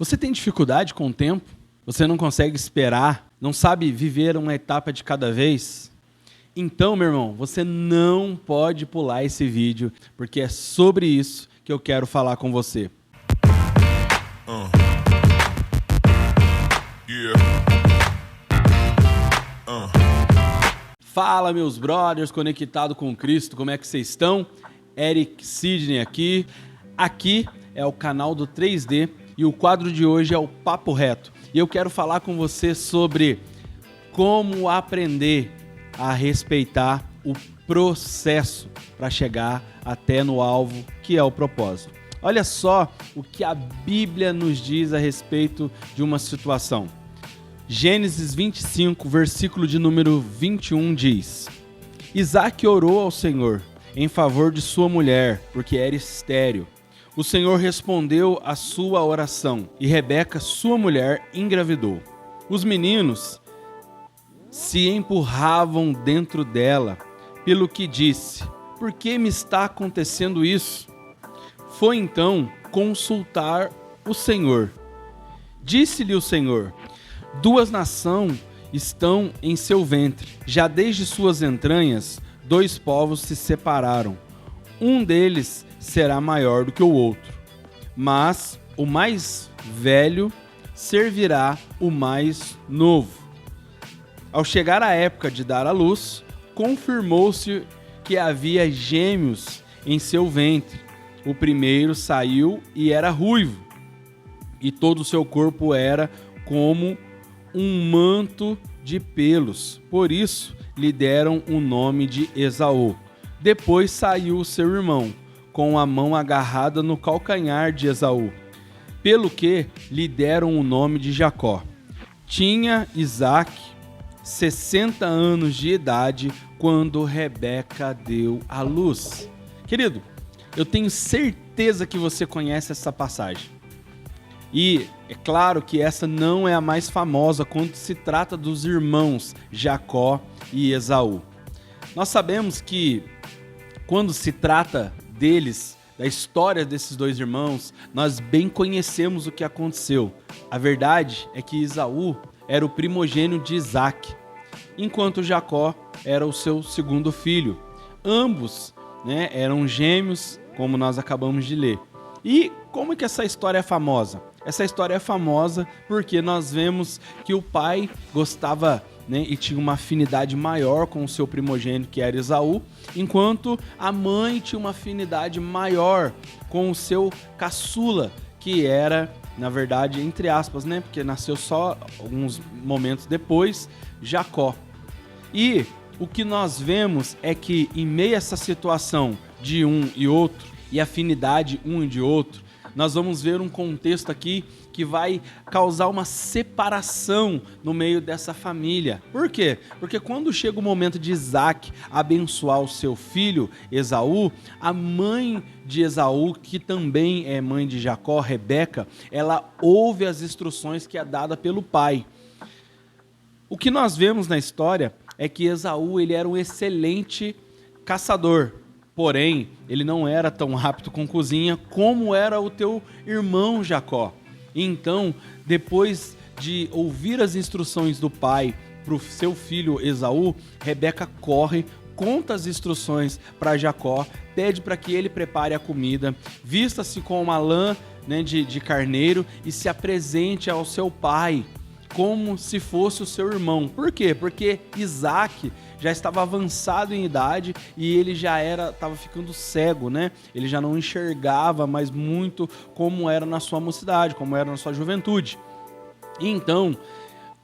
Você tem dificuldade com o tempo? Você não consegue esperar? Não sabe viver uma etapa de cada vez? Então, meu irmão, você não pode pular esse vídeo, porque é sobre isso que eu quero falar com você. Fala, meus brothers, conectado com Cristo, como é que vocês estão? Eric Sidney aqui. Aqui é o canal do 3D e o quadro de hoje é o Papo Reto. E eu quero falar com você sobre como aprender a respeitar o processo para chegar até no alvo, que é o propósito. Olha só o que a Bíblia nos diz a respeito de uma situação. Gênesis 25, versículo de número 21 diz: Isaque orou ao Senhor em favor de sua mulher, porque era estéril. O Senhor respondeu à sua oração e Rebeca, sua mulher, engravidou. Os meninos se empurravam dentro dela, pelo que disse: Por que me está acontecendo isso? Foi então consultar o Senhor. Disse-lhe o Senhor: 2 nações estão em seu ventre, já desde suas entranhas 2 povos se separaram. Um deles será maior do que o outro, mas o mais velho servirá o mais novo. Ao chegar a época de dar à luz, confirmou-se que havia gêmeos em seu ventre. O primeiro saiu e era ruivo, e todo o seu corpo era como um manto de pelos. Por isso lhe deram o nome de Esaú. Depois saiu o seu irmão, com a mão agarrada no calcanhar de Esaú, pelo que lhe deram o nome de Jacó. Tinha Isaque 60 anos de idade quando Rebeca deu à luz. Querido, eu tenho certeza que você conhece essa passagem. E é claro que essa não é a mais famosa quando se trata dos irmãos Jacó e Esaú. Nós sabemos que quando se trata deles, da história desses 2 irmãos, nós bem conhecemos o que aconteceu. A verdade é que Esaú era o primogênito de Isaque, enquanto Jacó era o seu segundo filho. Ambos, eram gêmeos, como nós acabamos de ler. E como que essa história é famosa? Essa história é famosa porque nós vemos que o pai gostava, e tinha uma afinidade maior com o seu primogênito, que era Esaú, enquanto a mãe tinha uma afinidade maior com o seu caçula, que era, na verdade, entre aspas, porque nasceu só alguns momentos depois, Jacó. E o que nós vemos é que, em meio a essa situação de um e outro, e afinidade um e de outro, nós vamos ver um contexto aqui que vai causar uma separação no meio dessa família. Por quê? Porque quando chega o momento de Isaque abençoar o seu filho Esaú, a mãe de Esaú, que também é mãe de Jacó, Rebeca, ela ouve as instruções que é dada pelo pai. O que nós vemos na história é que Esaú ele era um excelente caçador. Porém, ele não era tão rápido com cozinha como era o teu irmão Jacó. Então, depois de ouvir as instruções do pai para o seu filho Esaú, Rebeca corre, conta as instruções para Jacó, pede para que ele prepare a comida, vista-se com uma lã de carneiro e se apresente ao seu pai como se fosse o seu irmão. Por quê? Porque Isaque já estava avançado em idade e ele já estava ficando cego, Ele já não enxergava mais muito como era na sua mocidade, como era na sua juventude. Então,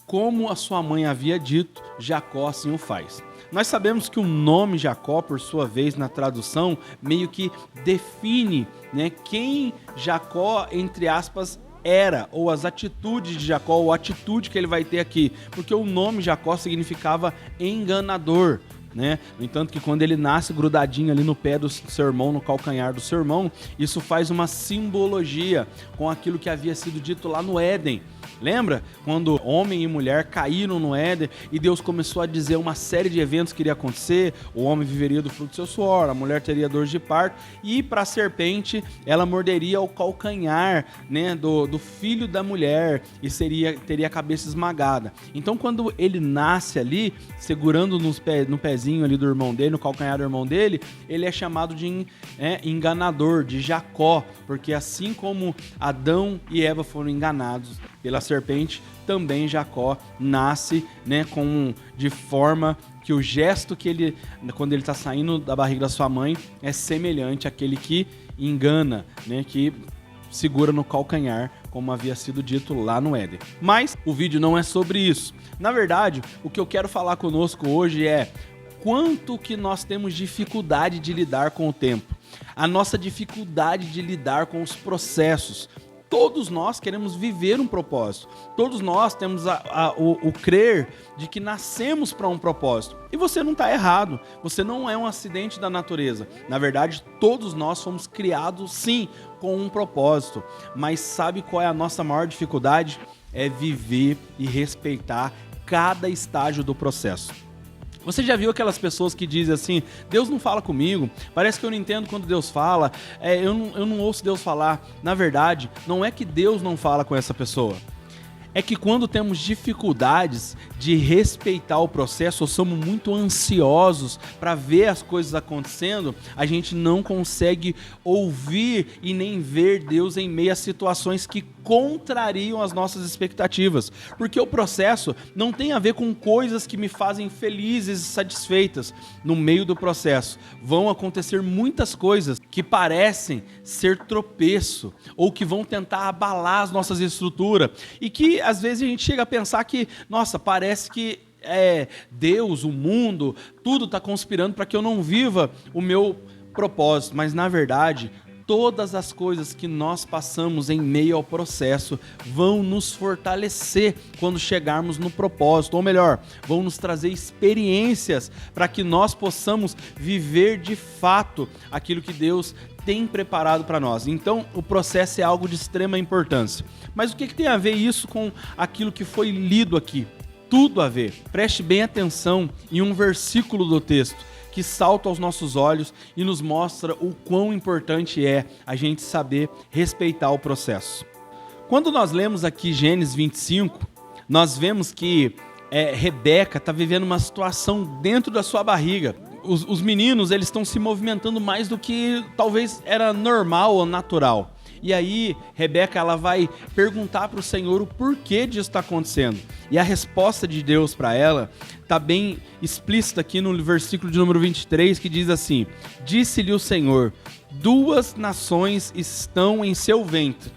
como a sua mãe havia dito, Jacó assim o faz. Nós sabemos que o nome Jacó, por sua vez, na tradução, meio que define, quem Jacó, entre aspas, era, ou as atitudes de Jacó, ou a atitude que ele vai ter aqui, porque o nome Jacó significava enganador, No entanto que quando ele nasce grudadinho ali no pé do seu irmão, no calcanhar do seu irmão, isso faz uma simbologia com aquilo que havia sido dito lá no Éden, Lembra quando homem e mulher caíram no Éden e Deus começou a dizer uma série de eventos que iria acontecer? O homem viveria do fruto do seu suor, a mulher teria dor de parto e para a serpente ela morderia o calcanhar, né, do filho da mulher e teria a cabeça esmagada. Então quando ele nasce ali, segurando no pezinho ali do irmão dele, no calcanhar do irmão dele, ele é chamado de enganador, de Jacó, porque assim como Adão e Eva foram enganados pela serpente, também Jacó nasce, né, de forma que o gesto que ele, quando ele está saindo da barriga da sua mãe, é semelhante àquele que engana, né, que segura no calcanhar, como havia sido dito lá no Éden. Mas o vídeo não é sobre isso. Na verdade, o que eu quero falar conosco hoje é quanto que nós temos dificuldade de lidar com o tempo, a nossa dificuldade de lidar com os processos. Todos nós queremos viver um propósito. Todos nós temos o crer de que nascemos para um propósito. E você não está errado. Você não é um acidente da natureza. Na verdade, todos nós fomos criados, sim, com um propósito. Mas sabe qual é a nossa maior dificuldade? É viver e respeitar cada estágio do processo. Você já viu aquelas pessoas que dizem assim, Deus não fala comigo, parece que eu não entendo quando Deus fala, eu não ouço Deus falar. Na verdade, não é que Deus não fala com essa pessoa. É que quando temos dificuldades de respeitar o processo, ou somos muito ansiosos para ver as coisas acontecendo, a gente não consegue ouvir e nem ver Deus em meio a situações que contrariam as nossas expectativas. Porque o processo não tem a ver com coisas que me fazem felizes e satisfeitas. No meio do processo vão acontecer muitas coisas que parecem ser tropeço ou que vão tentar abalar as nossas estruturas e que às vezes a gente chega a pensar que, nossa, parece que Deus, o mundo, tudo está conspirando para que eu não viva o meu propósito, mas na verdade todas as coisas que nós passamos em meio ao processo vão nos fortalecer quando chegarmos no propósito, ou melhor, vão nos trazer experiências para que nós possamos viver de fato aquilo que Deus tem preparado para nós. Então, o processo é algo de extrema importância. Mas o que tem a ver isso com aquilo que foi lido aqui? Tudo a ver. Preste bem atenção em um versículo do texto que salta aos nossos olhos e nos mostra o quão importante é a gente saber respeitar o processo. Quando nós lemos aqui Gênesis 25, nós vemos que Rebeca está vivendo uma situação dentro da sua barriga. Os meninos, eles estão se movimentando mais do que talvez era normal ou natural. E aí, Rebeca, ela vai perguntar para o Senhor o porquê disso está acontecendo. E a resposta de Deus para ela está bem explícita aqui no versículo de número 23, que diz assim: disse-lhe o Senhor, 2 nações estão em seu ventre.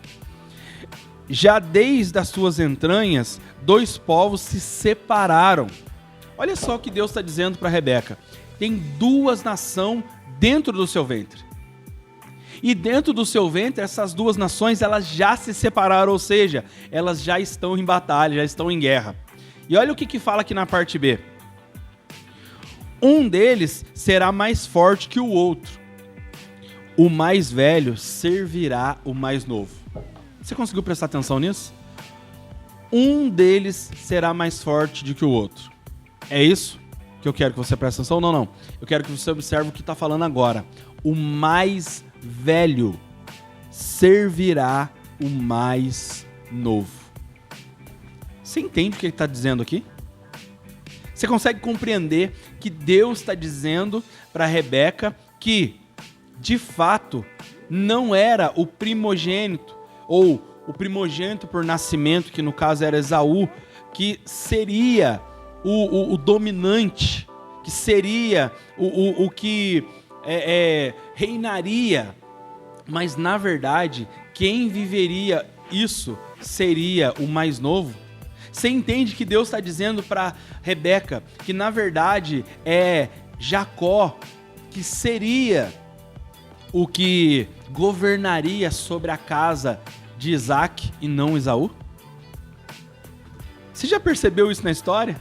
Já desde as suas entranhas, 2 povos se separaram. Olha só o que Deus está dizendo para Rebeca. Tem 2 nações dentro do seu ventre. E dentro do seu ventre, essas 2 nações, elas já se separaram, ou seja, elas já estão em batalha, já estão em guerra. E olha o que fala aqui na parte B. Um deles será mais forte que o outro. O mais velho servirá o mais novo. Você conseguiu prestar atenção nisso? Um deles será mais forte do que o outro. É isso que eu quero que você preste atenção? Não. Eu quero que você observe o que está falando agora. O mais velho servirá o mais novo. Você entende o que ele está dizendo aqui? Você consegue compreender que Deus está dizendo para Rebeca que, de fato, não era o primogênito, ou o primogênito por nascimento, que no caso era Esaú, que seria o dominante, que seria o que reinaria, mas na verdade quem viveria isso seria o mais novo. Você entende que Deus está dizendo para Rebeca que na verdade é Jacó que seria o que governaria sobre a casa de Isaac e não Esaú? Você já percebeu isso na história?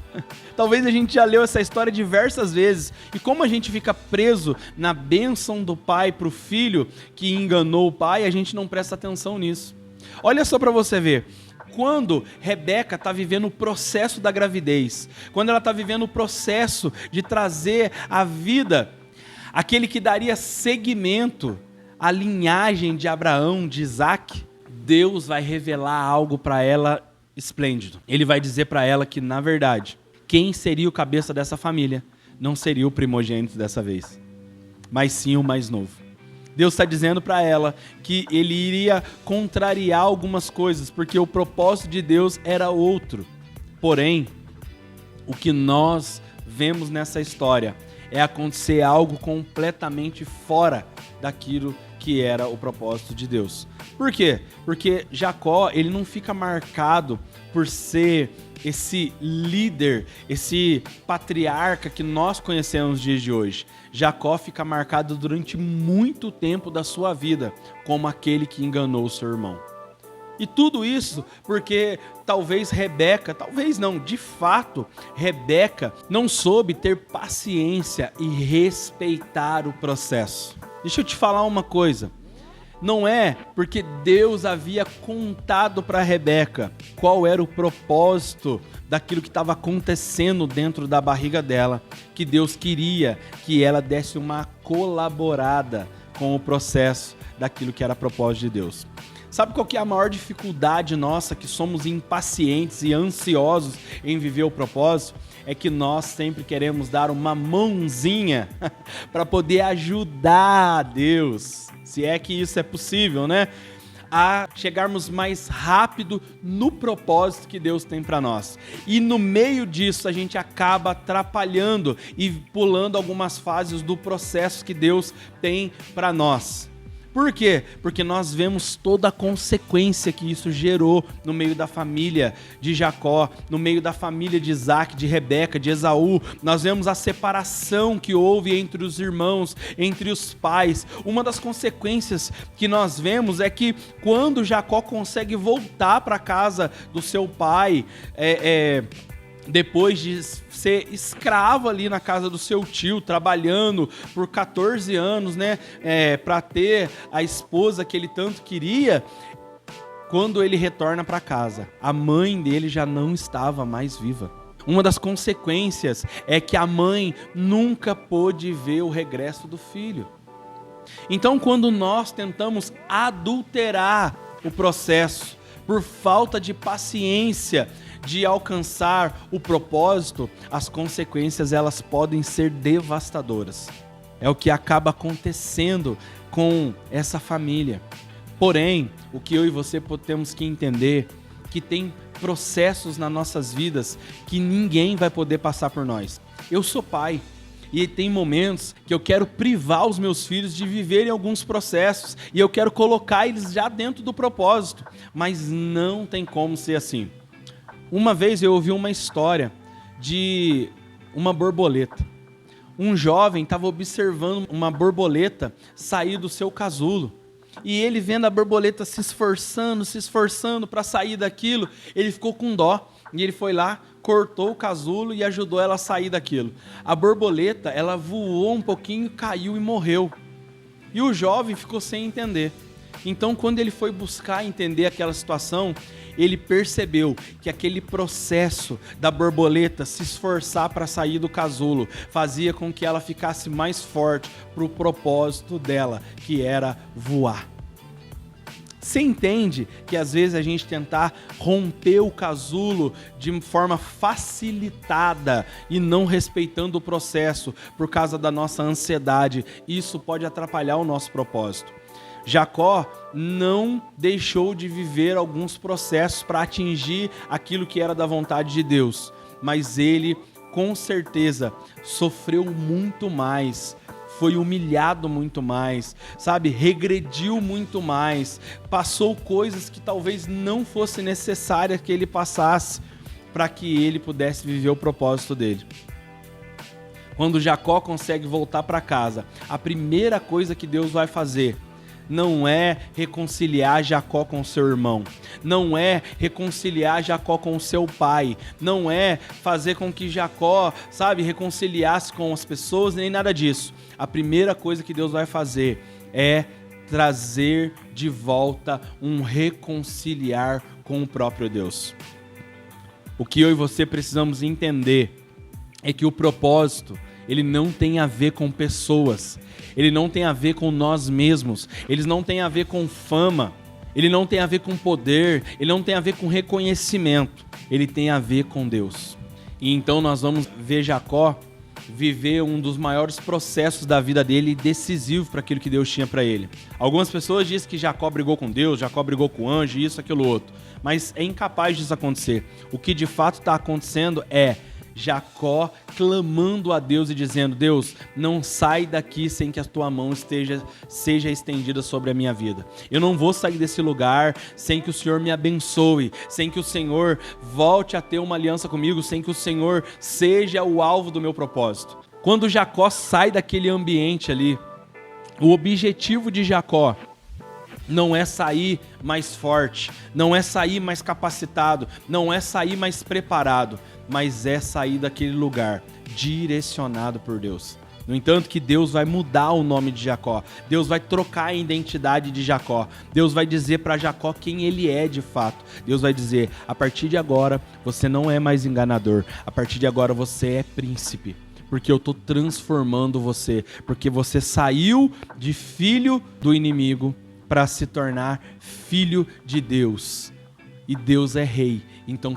Talvez a gente já leu essa história diversas vezes. E como a gente fica preso na bênção do pai para o filho que enganou o pai, a gente não presta atenção nisso. Olha só para você ver. quando Rebeca está vivendo o processo da gravidez, quando ela está vivendo o processo de trazer à vida aquele que daria seguimento à linhagem de Abraão, de Isaac, Deus vai revelar algo para ela esplêndido. Ele vai dizer para ela que, na verdade, quem seria o cabeça dessa família não seria o primogênito dessa vez, mas sim o mais novo. Deus está dizendo para ela que ele iria contrariar algumas coisas, porque o propósito de Deus era outro. Porém, o que nós vemos nessa história é acontecer algo completamente fora daquilo que era o propósito de Deus. Por quê? Porque Jacó, ele não fica marcado por ser esse líder, esse patriarca que nós conhecemos nos dias de hoje. Jacó fica marcado durante muito tempo da sua vida como aquele que enganou o seu irmão. E tudo isso porque talvez Rebeca, talvez não, de fato, Rebeca não soube ter paciência e respeitar o processo. Deixa eu te falar uma coisa. Não é porque Deus havia contado para Rebeca qual era o propósito daquilo que estava acontecendo dentro da barriga dela, que Deus queria que ela desse uma colaborada com o processo daquilo que era propósito de Deus. Sabe qual que é a maior dificuldade nossa, que somos impacientes e ansiosos em viver o propósito? É que nós sempre queremos dar uma mãozinha para poder ajudar a Deus, se é que isso é possível, né? A chegarmos mais rápido no propósito que Deus tem para nós. E no meio disso a gente acaba atrapalhando e pulando algumas fases do processo que Deus tem para nós. Por quê? Porque nós vemos toda a consequência que isso gerou no meio da família de Jacó, no meio da família de Isaac, de Rebeca, de Esaú. Nós vemos a separação que houve entre os irmãos, entre os pais. Uma das consequências que nós vemos é que quando Jacó consegue voltar para a casa do seu pai, depois de ser escravo ali na casa do seu tio, trabalhando por 14 anos, né, para ter a esposa que ele tanto queria, quando ele retorna para casa, a mãe dele já não estava mais viva. Uma das consequências é que a mãe nunca pôde ver o regresso do filho. Então, quando nós tentamos adulterar o processo por falta de paciência de alcançar o propósito, as consequências elas podem ser devastadoras. É o que acaba acontecendo com essa família. Porém, o que eu e você temos que entender, que tem processos nas nossas vidas que ninguém vai poder passar por nós. Eu sou pai. E tem momentos que eu quero privar os meus filhos de viverem alguns processos e eu quero colocar eles já dentro do propósito, mas não tem como ser assim. Uma vez eu ouvi uma história de uma borboleta. Um jovem estava observando uma borboleta sair do seu casulo. E ele, vendo a borboleta se esforçando para sair daquilo, ele ficou com dó. E ele foi lá, cortou o casulo e ajudou ela a sair daquilo. A borboleta, ela voou um pouquinho, caiu e morreu. E o jovem ficou sem entender. Então, quando ele foi buscar entender aquela situação, ele percebeu que aquele processo da borboleta se esforçar para sair do casulo fazia com que ela ficasse mais forte para o propósito dela, que era voar. Você entende que às vezes a gente tentar romper o casulo de forma facilitada e não respeitando o processo por causa da nossa ansiedade, isso pode atrapalhar o nosso propósito. Jacó não deixou de viver alguns processos para atingir aquilo que era da vontade de Deus, mas ele, com certeza, sofreu muito mais, foi humilhado muito mais, sabe? Regrediu muito mais, passou coisas que talvez não fosse necessária que ele passasse para que ele pudesse viver o propósito dele. Quando Jacó consegue voltar para casa, a primeira coisa que Deus vai fazer não é reconciliar Jacó com seu irmão, não é reconciliar Jacó com o seu pai, não é fazer com que Jacó, reconciliasse com as pessoas, nem nada disso. A primeira coisa que Deus vai fazer é trazer de volta um reconciliar com o próprio Deus. O que eu e você precisamos entender é que o propósito, ele não tem a ver com pessoas, ele não tem a ver com nós mesmos, ele não tem a ver com fama, ele não tem a ver com poder, ele não tem a ver com reconhecimento, ele tem a ver com Deus. E então nós vamos ver Jacó viver um dos maiores processos da vida dele, decisivo para aquilo que Deus tinha para ele. Algumas pessoas dizem que Jacó brigou com Deus, Jacó brigou com o anjo, isso, aquilo, outro. Mas é incapaz disso acontecer. O que de fato está acontecendo é Jacó clamando a Deus e dizendo: Deus, não sai daqui sem que a tua mão seja estendida sobre a minha vida. Eu não vou sair desse lugar sem que o Senhor me abençoe, sem que o Senhor volte a ter uma aliança comigo, sem que o Senhor seja o alvo do meu propósito. Quando Jacó sai daquele ambiente ali, o objetivo de Jacó não é sair mais forte, não é sair mais capacitado, não é sair mais preparado, mas é sair daquele lugar direcionado por Deus. No entanto, que Deus vai mudar o nome de Jacó, Deus vai trocar a identidade de Jacó, Deus vai dizer para Jacó quem ele é de fato. Deus vai dizer: a partir de agora você não é mais enganador, a partir de agora você é príncipe, porque eu estou transformando você, porque você saiu de filho do inimigo para se tornar filho de Deus. E Deus é rei, então,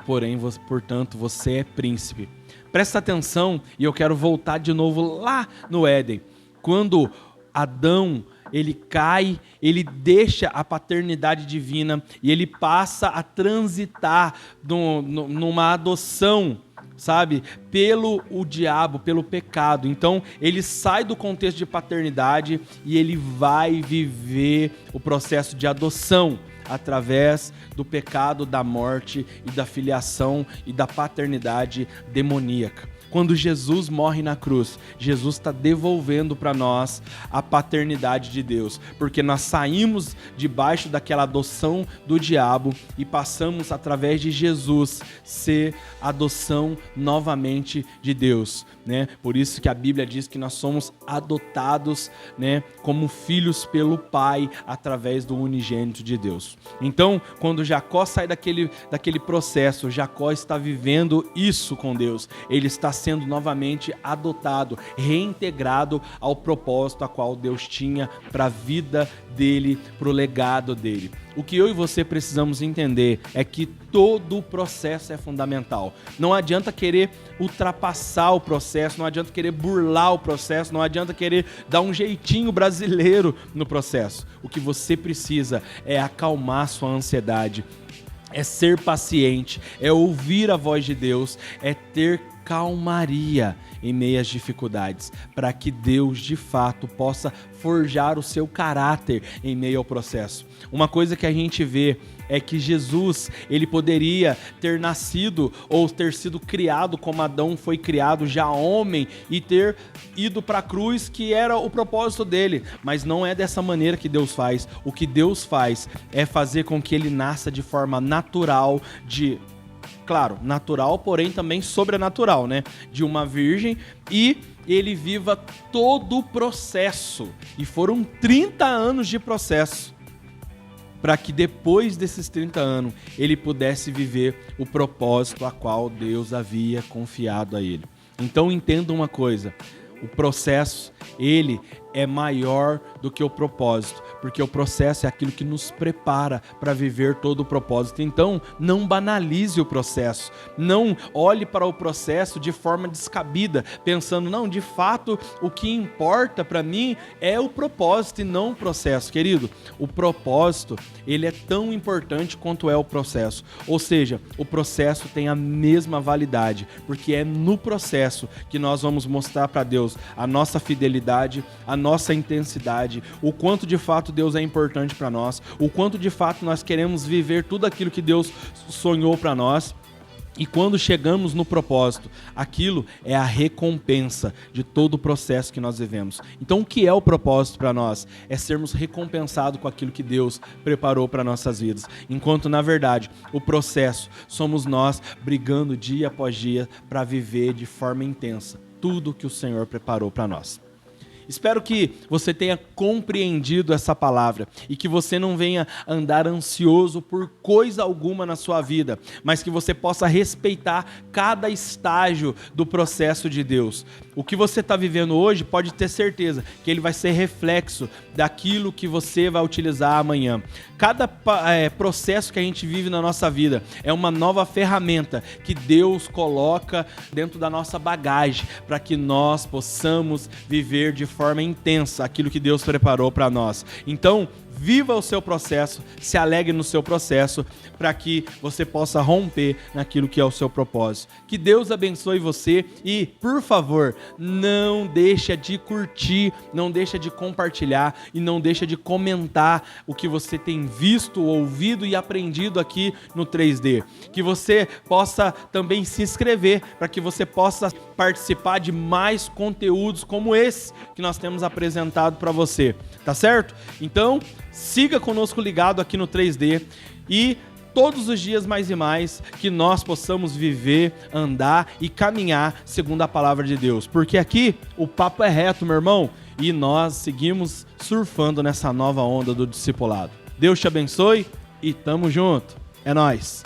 portanto, você é príncipe. Presta atenção, e eu quero voltar de novo lá no Éden. Quando Adão, ele cai, ele deixa a paternidade divina e ele passa a transitar numa adoção, sabe, pelo diabo, pelo pecado. Então ele sai do contexto de paternidade e ele vai viver o processo de adoção através do pecado, da morte e da filiação e da paternidade demoníaca. Quando Jesus morre na cruz, Jesus está devolvendo para nós a paternidade de Deus, porque nós saímos debaixo daquela adoção do diabo e passamos, através de Jesus, ser adoção novamente de Deus, né? Por isso que a Bíblia diz que nós somos adotados, né, como filhos pelo Pai, através do unigênito de Deus. Então, quando Jacó sai daquele processo, Jacó está vivendo isso com Deus. Ele está sendo novamente adotado, reintegrado ao propósito a qual Deus tinha para a vida dele, para o legado dele. O que eu e você precisamos entender é que todo o processo é fundamental. Não adianta querer ultrapassar o processo, não adianta querer burlar o processo, não adianta querer dar um jeitinho brasileiro no processo. O que você precisa é acalmar sua ansiedade, é ser paciente, é ouvir a voz de Deus, é ter calmaria em meio às dificuldades, para que Deus de fato possa forjar o seu caráter em meio ao processo. Uma coisa que a gente vê é que Jesus, ele poderia ter nascido ou ter sido criado como Adão foi criado, já homem, e ter ido para a cruz, que era o propósito dele, mas não é dessa maneira que Deus faz. O que Deus faz é fazer com que ele nasça de forma natural, claro, natural, porém também sobrenatural, né? De uma virgem, e ele viva todo o processo. E foram 30 anos de processo, para que depois desses 30 anos ele pudesse viver o propósito a qual Deus havia confiado a ele. Então entenda uma coisa: o processo, ele é maior do que o propósito, porque o processo é aquilo que nos prepara para viver todo o propósito. Então, não banalize o processo, não olhe para o processo de forma descabida, pensando, não, de fato, o que importa para mim é o propósito e não o processo. Querido, o propósito, ele é tão importante quanto é o processo, ou seja, o processo tem a mesma validade, porque é no processo que nós vamos mostrar para Deus a nossa fidelidade, a nossa intensidade, o quanto de fato Deus é importante para nós, o quanto de fato nós queremos viver tudo aquilo que Deus sonhou para nós. E quando chegamos no propósito, aquilo é a recompensa de todo o processo que nós vivemos. Então o que é o propósito para nós? É sermos recompensados com aquilo que Deus preparou para nossas vidas. Enquanto na verdade o processo somos nós brigando dia após dia para viver de forma intensa tudo que o Senhor preparou para nós. Espero que você tenha compreendido essa palavra e que você não venha andar ansioso por coisa alguma na sua vida, mas que você possa respeitar cada estágio do processo de Deus. O que você está vivendo hoje, pode ter certeza que ele vai ser reflexo daquilo que você vai utilizar amanhã. Cada processo que a gente vive na nossa vida é uma nova ferramenta que Deus coloca dentro da nossa bagagem para que nós possamos viver de forma intensa aquilo que Deus preparou para nós. Então, viva o seu processo, se alegre no seu processo, para que você possa romper naquilo que é o seu propósito. Que Deus abençoe você e, por favor, não deixa de curtir, não deixa de compartilhar e não deixa de comentar o que você tem visto, ouvido e aprendido aqui no 3D. Que você possa também se inscrever para que você possa participar de mais conteúdos como esse que nós temos apresentado para você, tá certo? Então, siga conosco ligado aqui no 3D e todos os dias mais e mais que nós possamos viver, andar e caminhar segundo a palavra de Deus. Porque aqui o papo é reto, meu irmão, e nós seguimos surfando nessa nova onda do discipulado. Deus te abençoe e tamo junto. É nóis.